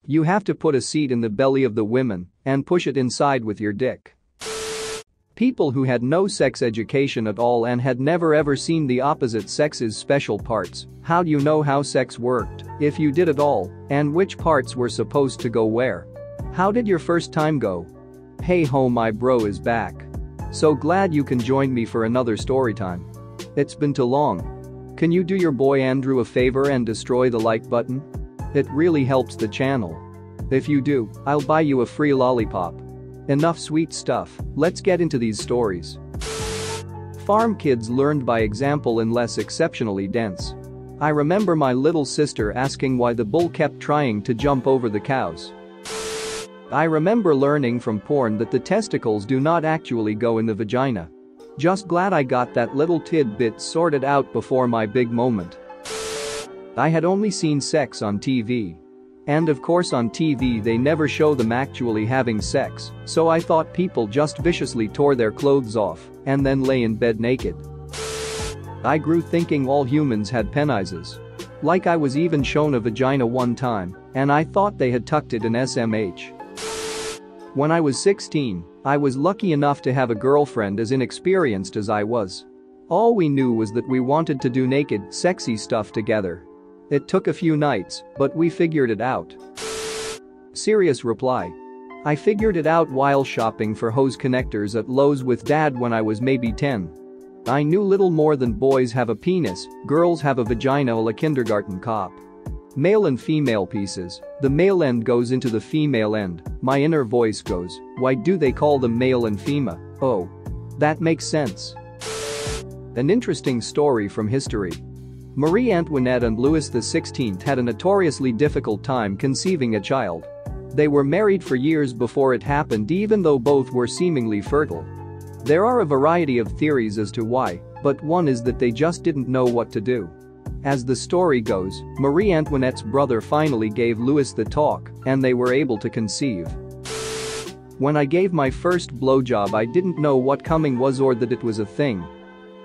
You have to put a seat in the belly of the women and push it inside with your dick. People who had no sex education at all and had never ever seen the opposite sex's special parts. How do you know how sex worked, if you did at all, and which parts were supposed to go where? How did your first time go? Hey ho, my bro is back. So glad you can join me for another story time. It's been too long. Can you do your boy Andrew a favor and destroy the like button? It really helps the channel. If you do, I'll buy you a free lollipop. Enough sweet stuff, let's get into these stories. Farm kids learned by example unless exceptionally dense. I remember my little sister asking why the bull kept trying to jump over the cows. I remember learning from porn that the testicles do not actually go in the vagina. Just glad I got that little tidbit sorted out before my big moment. I had only seen sex on TV. And of course on TV they never show them actually having sex, so I thought people just viciously tore their clothes off and then lay in bed naked. I grew thinking all humans had penises. Like I was even shown a vagina one time, and I thought they had tucked it in SMH. When I was 16, I was lucky enough to have a girlfriend as inexperienced as I was. All we knew was that we wanted to do naked, sexy stuff together. It took a few nights, but we figured it out. Serious reply. I figured it out while shopping for hose connectors at Lowe's with Dad when I was maybe 10. I knew little more than boys have a penis, girls have a vagina, a kindergarten cop. Male and female pieces. The male end goes into the female end. My inner voice goes, why do they call them male and female? Oh. That makes sense. An interesting story from history. Marie Antoinette and Louis XVI had a notoriously difficult time conceiving a child. They were married for years before it happened, even though both were seemingly fertile. There are a variety of theories as to why, but one is that they just didn't know what to do. As the story goes, Marie Antoinette's brother finally gave Louis the talk, and they were able to conceive. When I gave my first blowjob, I didn't know what coming was or that it was a thing.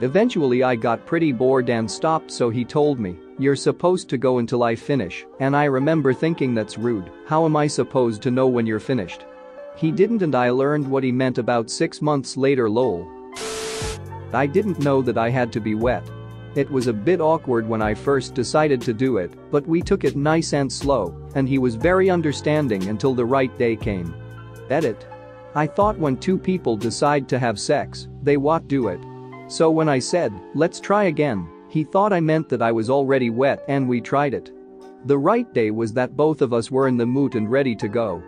Eventually I got pretty bored and stopped, so he told me, "You're supposed to go until I finish," and I remember thinking that's rude, how am I supposed to know when you're finished? He didn't, and I learned what he meant about 6 months later, lol. I didn't know that I had to be wet. It was a bit awkward when I first decided to do it, but we took it nice and slow, and he was very understanding until the right day came. Edit. I thought when two people decide to have sex, they what do it. So when I said, let's try again, he thought I meant that I was already wet and we tried it. The right day was that both of us were in the mood and ready to go.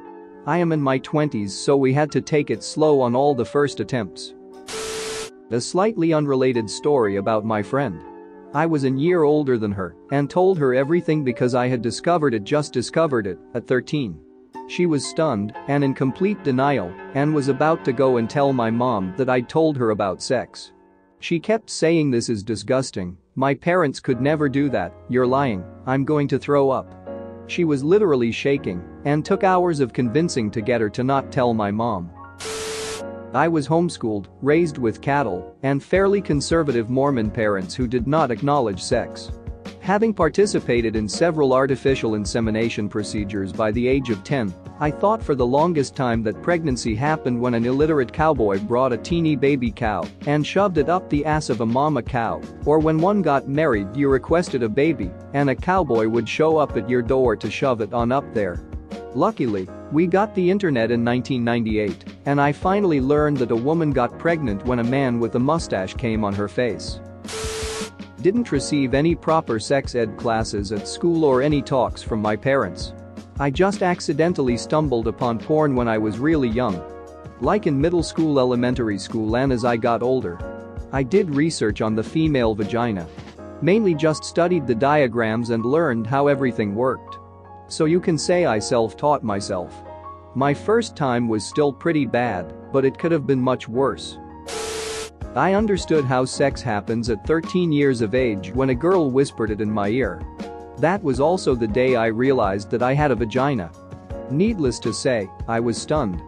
I am in my 20s, so we had to take it slow on all the first attempts. A slightly unrelated story about my friend. I was a year older than her and told her everything because I had just discovered it, at 13. She was stunned and in complete denial and was about to go and tell my mom that I'd told her about sex. She kept saying, "This is disgusting. My parents could never do that. You're lying. I'm going to throw up." She was literally shaking and took hours of convincing to get her to not tell my mom. I was homeschooled, raised with cattle, and fairly conservative Mormon parents who did not acknowledge sex. Having participated in several artificial insemination procedures by the age of 10, I thought for the longest time that pregnancy happened when an illiterate cowboy brought a teeny baby cow and shoved it up the ass of a mama cow, or when one got married you requested a baby and a cowboy would show up at your door to shove it on up there. Luckily, we got the internet in 1998, and I finally learned that a woman got pregnant when a man with a mustache came on her face. Didn't receive any proper sex ed classes at school or any talks from my parents. I just accidentally stumbled upon porn when I was really young. Like in middle school, elementary school, and as I got older. I did research on the female vagina. Mainly just studied the diagrams and learned how everything worked. So you can say I self-taught myself. My first time was still pretty bad, but it could have been much worse. I understood how sex happens at 13 years of age when a girl whispered it in my ear. That was also the day I realized that I had a vagina. Needless to say, I was stunned.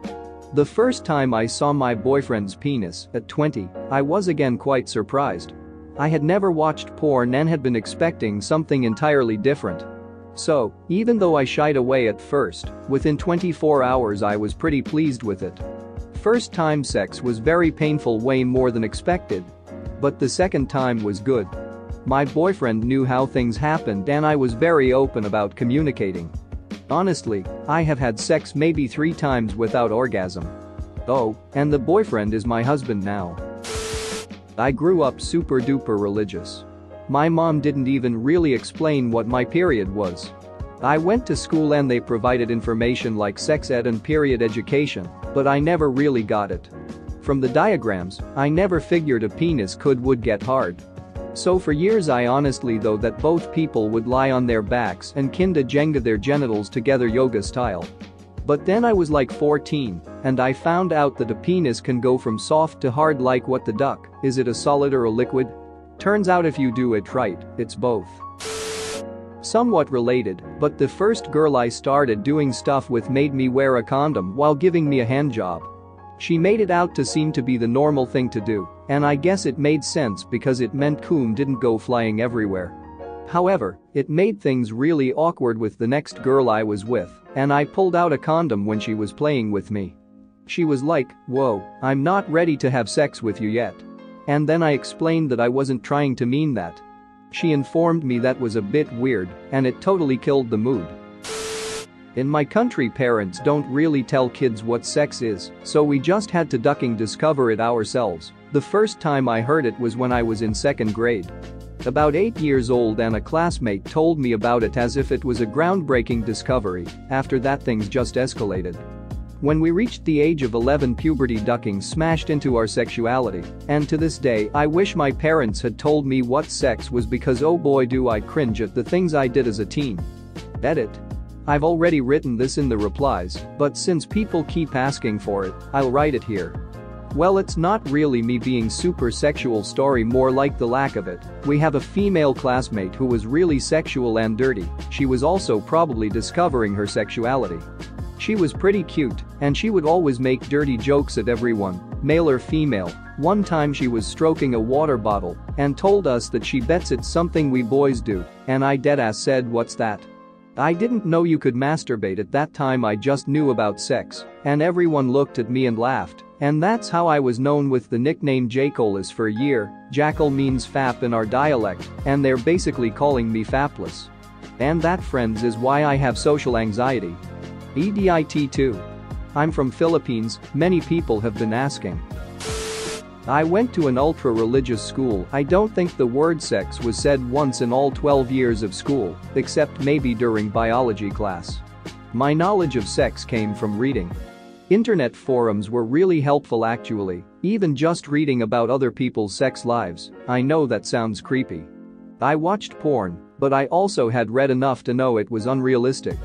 The first time I saw my boyfriend's penis, at 20, I was again quite surprised. I had never watched porn and had been expecting something entirely different. So, even though I shied away at first, within 24 hours I was pretty pleased with it. First time sex was very painful, way more than expected. But the second time was good. My boyfriend knew how things happened and I was very open about communicating. Honestly, I have had sex maybe 3 times without orgasm. Oh, and the boyfriend is my husband now. I grew up super duper religious. My mom didn't even really explain what my period was. I went to school and they provided information like sex ed and period education, but I never really got it. From the diagrams, I never figured a penis would get hard. So for years I honestly thought that both people would lie on their backs and kinda jenga their genitals together yoga style. But then I was like 14, and I found out that a penis can go from soft to hard like what the duck, is it a solid or a liquid? Turns out if you do it right, it's both. Somewhat related, but the first girl I started doing stuff with made me wear a condom while giving me a handjob. She made it out to seem to be the normal thing to do, and I guess it made sense because it meant cum didn't go flying everywhere. However, it made things really awkward with the next girl I was with, and I pulled out a condom when she was playing with me. She was like, "Whoa, I'm not ready to have sex with you yet." And then I explained that I wasn't trying to mean that. She informed me that was a bit weird, and it totally killed the mood. In my country, parents don't really tell kids what sex is, so we just had to ducking discover it ourselves. The first time I heard it was when I was in 2nd grade. About 8 years old, and a classmate told me about it as if it was a groundbreaking discovery. After that, things just escalated. When we reached the age of 11, puberty ducking smashed into our sexuality, and to this day I wish my parents had told me what sex was because oh boy do I cringe at the things I did as a teen. Edit. I've already written this in the replies, but since people keep asking for it, I'll write it here. Well, it's not really me being super sexual story, more like the lack of it. We have a female classmate who was really sexual and dirty. She was also probably discovering her sexuality. She was pretty cute, and she would always make dirty jokes at everyone, male or female. One time she was stroking a water bottle and told us that she bets it's something we boys do, and I deadass said, "What's that?" I didn't know you could masturbate at that time, I just knew about sex, and everyone looked at me and laughed, and that's how I was known with the nickname Jacolis for a year. Jackal means fap in our dialect, and they're basically calling me fapless. And that, friends, is why I have social anxiety. EDIT2. I'm from Philippines, many people have been asking. I went to an ultra-religious school. I don't think the word sex was said once in all 12 years of school, except maybe during biology class. My knowledge of sex came from reading. Internet forums were really helpful actually, even just reading about other people's sex lives. I know that sounds creepy. I watched porn, but I also had read enough to know it was unrealistic.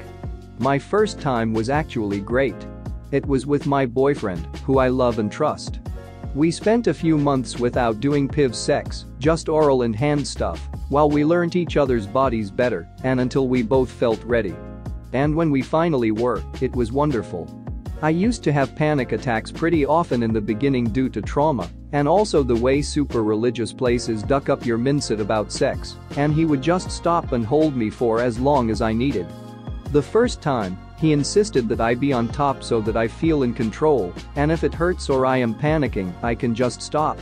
My first time was actually great. It was with my boyfriend, who I love and trust. We spent a few months without doing PIV sex, just oral and hand stuff, while we learned each other's bodies better and until we both felt ready. And when we finally were, it was wonderful. I used to have panic attacks pretty often in the beginning due to trauma, and also the way super religious places duck up your mindset about sex, and he would just stop and hold me for as long as I needed. The first time, he insisted that I be on top so that I feel in control, and if it hurts or I am panicking, I can just stop.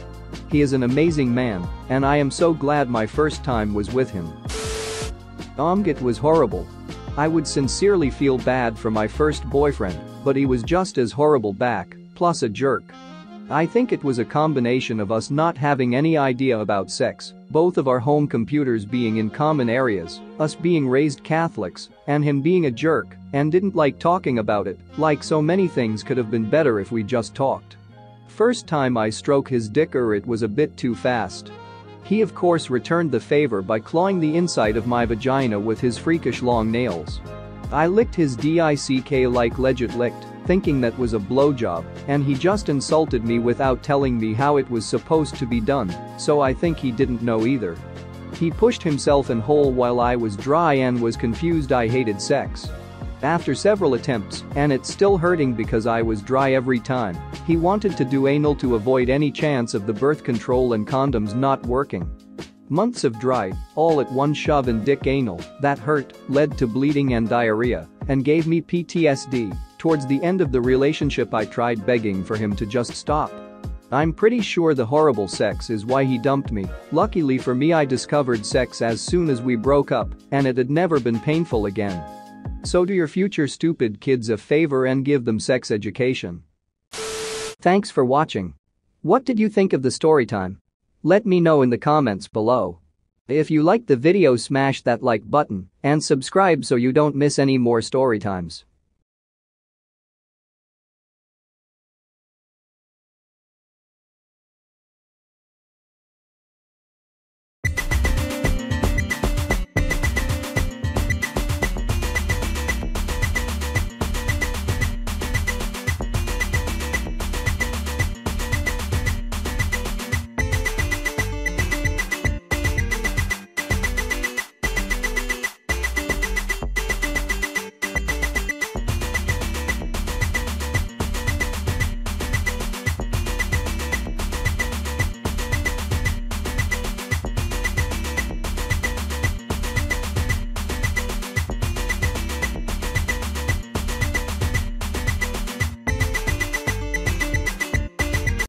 He is an amazing man, and I am so glad my first time was with him. It was horrible. I would sincerely feel bad for my first boyfriend, but he was just as horrible back, plus a jerk. I think it was a combination of us not having any idea about sex, both of our home computers being in common areas, us being raised Catholics, and him being a jerk and didn't like talking about it. Like so many things could have been better if we just talked. First time I stroke his dick, it was a bit too fast. He of course returned the favor by clawing the inside of my vagina with his freakish long nails. I licked his dick like legit licked, thinking that was a blowjob, and he just insulted me without telling me how it was supposed to be done, so I think he didn't know either. He pushed himself in hole while I was dry and was confused I hated sex. After several attempts, and it's still hurting because I was dry every time, he wanted to do anal to avoid any chance of the birth control and condoms not working. Months of dry, all at one shove in dick anal that hurt, led to bleeding and diarrhea, and gave me PTSD. Towards the end of the relationship I tried begging for him to just stop. I'm pretty sure the horrible sex is why he dumped me. Luckily for me I discovered sex as soon as we broke up, and it had never been painful again. So do your future stupid kids a favor and give them sex education. Thanks for watching. What did you think of the story time? Let me know in the comments below. If you liked the video, smash that like button and subscribe so you don't miss any more story times.